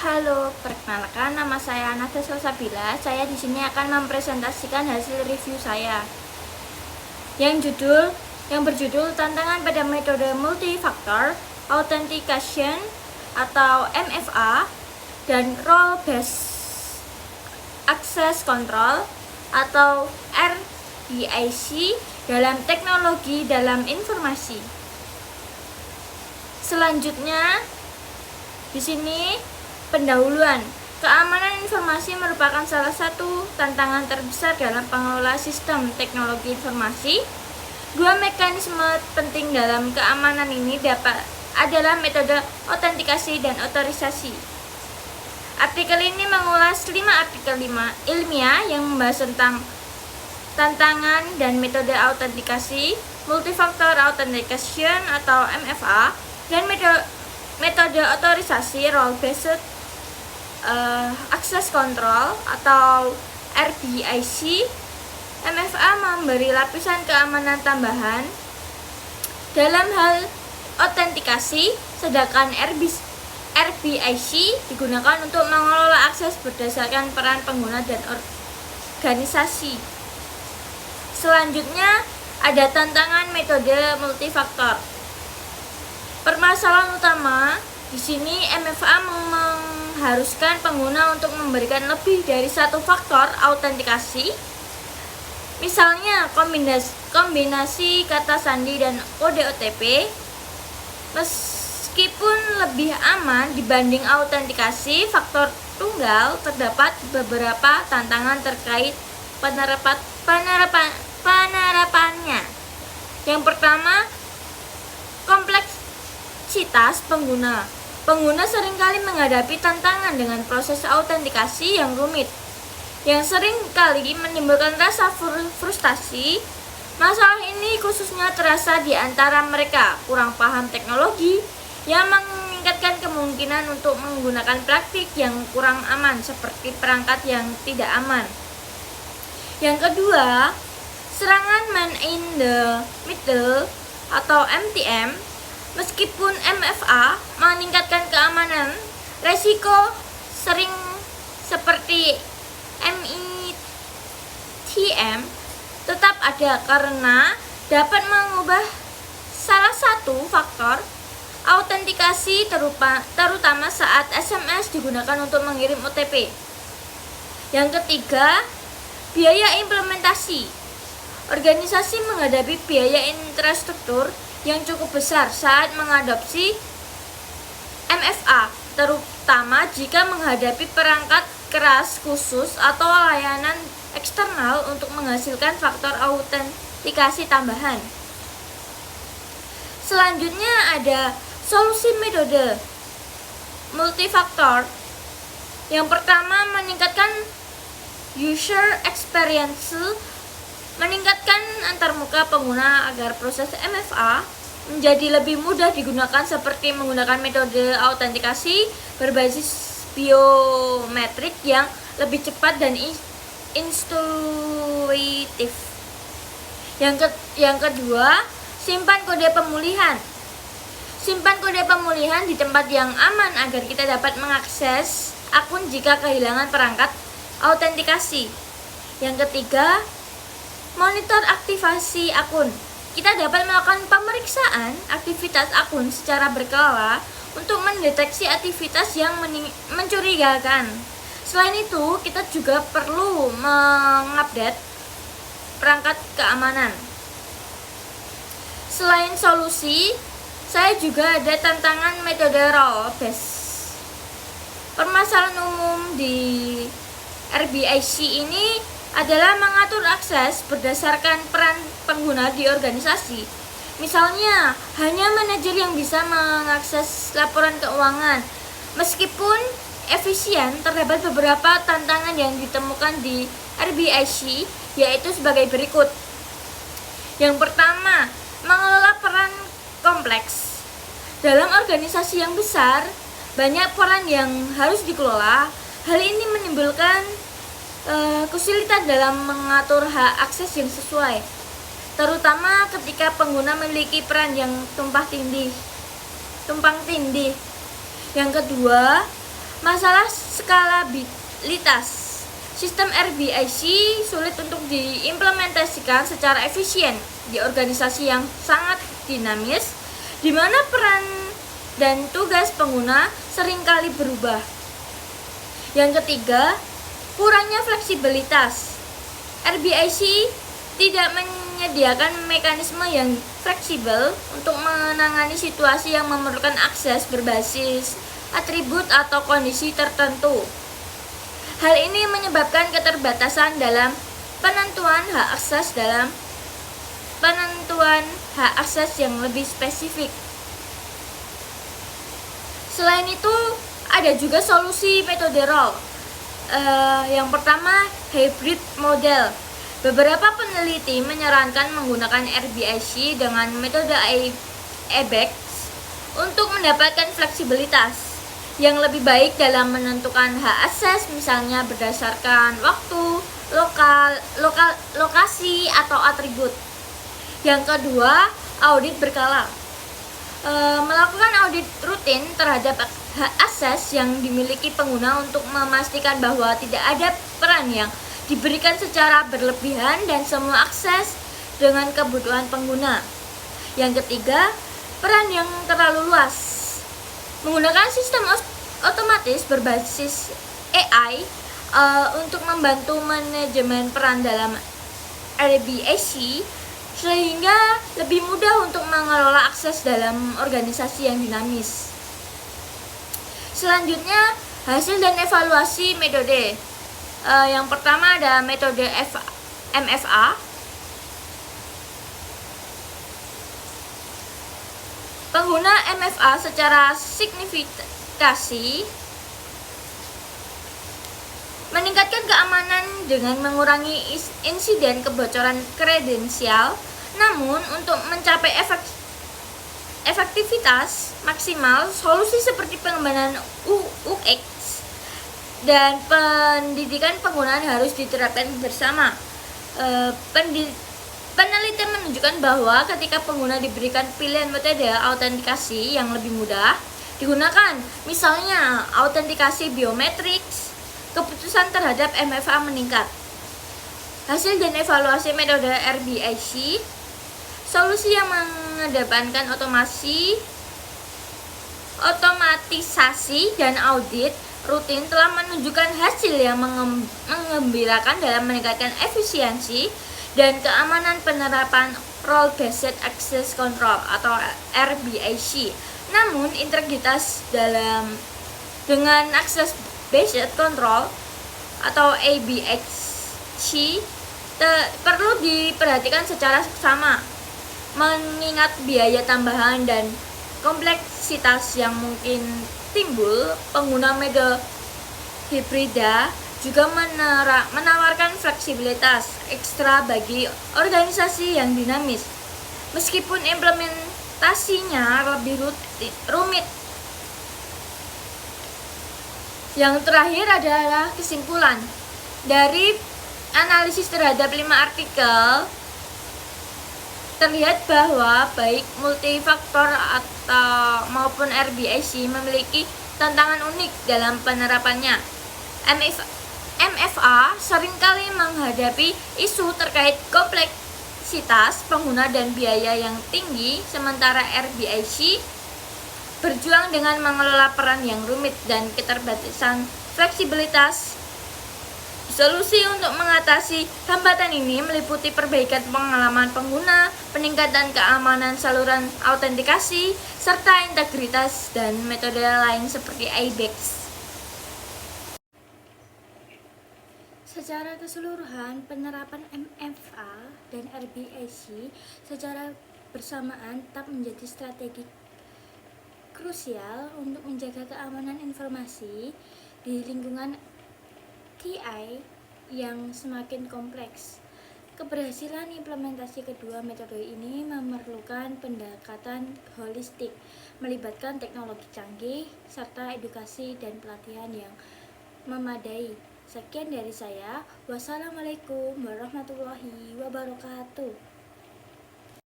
Halo, perkenalkan nama saya Nada Salsabila. Saya di sini akan mempresentasikan hasil review saya. Yang berjudul Tantangan pada Metode Multifaktor Authentication atau MFA dan Role Based Access Control atau RBAC dalam teknologi dalam informasi. Selanjutnya di sini pendahuluan. Keamanan informasi merupakan salah satu tantangan terbesar dalam pengelola sistem teknologi informasi. Dua mekanisme penting dalam keamanan ini adalah metode autentikasi dan otorisasi. Artikel ini mengulas 5 artikel ilmiah yang membahas tentang tantangan dan metode autentikasi, multifactor authentication atau MFA, dan metode otorisasi role based access control atau RBAC. MFA memberi lapisan keamanan tambahan dalam hal autentikasi, sedangkan RBAC digunakan untuk mengelola akses berdasarkan peran pengguna dan organisasi. Selanjutnya ada tantangan metode multifaktor. Permasalahan utama di sini MFA mengharuskan pengguna untuk memberikan lebih dari satu faktor autentikasi. Misalnya kombinasi kata sandi dan kode OTP. Meskipun lebih aman dibanding autentikasi faktor tunggal, terdapat beberapa tantangan terkait penerapannya. Yang pertama, kompleksitas pengguna. Pengguna seringkali menghadapi tantangan dengan proses autentikasi yang rumit, yang seringkali menimbulkan rasa frustasi. Masalah ini khususnya terasa di antara mereka kurang paham teknologi, yang meningkatkan kemungkinan untuk menggunakan praktik yang kurang aman seperti perangkat yang tidak aman. Yang kedua, serangan man in the middle atau MTM. Meskipun MFA meningkatkan keamanan, resiko sering seperti MITM tetap ada karena dapat mengubah salah satu faktor autentikasi, terutama saat SMS digunakan untuk mengirim OTP. Yang ketiga, biaya implementasi. Organisasi menghadapi biaya infrastruktur yang cukup besar saat mengadopsi MFA, terutama jika menghadapi perangkat keras khusus atau layanan eksternal untuk menghasilkan faktor autentikasi tambahan. Selanjutnya ada solusi metode multifaktor. Yang pertama, meningkatkan user experience, meningkatkan antarmuka pengguna agar proses MFA menjadi lebih mudah digunakan, seperti menggunakan metode autentikasi berbasis biometrik yang lebih cepat dan intuitif. Yang kedua, simpan kode pemulihan. Simpan kode pemulihan di tempat yang aman agar kita dapat mengakses akun jika kehilangan perangkat autentikasi. Yang ketiga, monitor aktivasi akun. Kita dapat melakukan pemeriksaan aktivitas akun secara berkala untuk mendeteksi aktivitas yang mencurigakan. Selain itu, kita juga perlu mengupdate perangkat keamanan. Selain solusi, saya juga ada tantangan metode role based. Permasalahan umum di RBAC ini adalah mengatur akses berdasarkan peran pengguna di organisasi. Misalnya, hanya manajer yang bisa mengakses laporan keuangan. Meskipun efisien, terdapat beberapa tantangan yang ditemukan di RBAC, yaitu sebagai berikut. Yang pertama, mengelola peran kompleks. Dalam organisasi yang besar, banyak peran yang harus dikelola. Hal ini menimbulkan kesulitan dalam mengatur hak akses yang sesuai, terutama ketika pengguna memiliki peran yang tumpang tindih. Yang kedua, Masalah skalabilitas. Sistem RBIC sulit untuk diimplementasikan secara efisien di organisasi yang sangat dinamis, di mana peran dan tugas pengguna seringkali berubah. Yang ketiga, kurangnya fleksibilitas. RBIC tidak menyediakan mekanisme yang fleksibel untuk menangani situasi yang memerlukan akses berbasis atribut atau kondisi tertentu. Hal ini menyebabkan keterbatasan dalam penentuan hak akses yang lebih spesifik. Selain itu, ada juga solusi metode role. Yang pertama, hybrid model. Beberapa peneliti menyarankan menggunakan RBIC dengan metode ABEX untuk mendapatkan fleksibilitas yang lebih baik dalam menentukan hak akses, misalnya berdasarkan waktu, lokasi, atau atribut. Yang kedua, audit berkala. Melakukan audit rutin terhadap hak akses yang dimiliki pengguna untuk memastikan bahwa tidak ada peran yang diberikan secara berlebihan dan semua akses dengan kebutuhan pengguna. Yang ketiga, peran yang terlalu luas. Menggunakan sistem otomatis berbasis AI untuk membantu manajemen peran dalam RBIC sehingga lebih mudah untuk mengelola akses dalam organisasi yang dinamis. Selanjutnya, hasil dan evaluasi metode. Yang pertama ada metode MFA. Pengguna MFA secara signifikasi meningkatkan keamanan dengan mengurangi insiden kebocoran kredensial. Namun, untuk mencapai efektivitas maksimal, solusi seperti pengembangan UX dan pendidikan penggunaan harus diterapkan bersama. Penelitian menunjukkan bahwa ketika pengguna diberikan pilihan metode autentikasi yang lebih mudah digunakan, misalnya autentikasi biometrik, keputusan terhadap MFA meningkat. Hasil dan evaluasi metode RBIC, solusi yang mengedepankan otomatisasi dan audit rutin telah menunjukkan hasil yang mengembirakan dalam meningkatkan efisiensi dan keamanan penerapan Role Based Access Control atau RBAC. Namun, integritas dengan Access Based Control atau ABAC perlu diperhatikan secara sama, mengingat biaya tambahan dan kompleksitas yang mungkin timbul. Pengguna metode hibrida juga menawarkan fleksibilitas ekstra bagi organisasi yang dinamis, meskipun implementasinya lebih rumit. Yang terakhir adalah kesimpulan. Dari analisis terhadap 5 artikel, terlihat bahwa baik multifaktor maupun RBIC memiliki tantangan unik dalam penerapannya. MFA seringkali menghadapi isu terkait kompleksitas pengguna dan biaya yang tinggi, sementara RBIC berjuang dengan mengelola peran yang rumit dan keterbatasan fleksibilitas. Solusi untuk mengatasi hambatan ini meliputi perbaikan pengalaman pengguna, peningkatan keamanan saluran autentikasi, serta integritas dan metode lain seperti ABEX. Secara keseluruhan, penerapan MFA dan RBIC secara bersamaan tetap menjadi strategi krusial untuk menjaga keamanan informasi di lingkungan TI yang semakin kompleks. Keberhasilan implementasi kedua metode ini memerlukan pendekatan holistik, melibatkan teknologi canggih, serta edukasi dan pelatihan yang memadai. Sekian dari saya. Wassalamualaikum warahmatullahi wabarakatuh.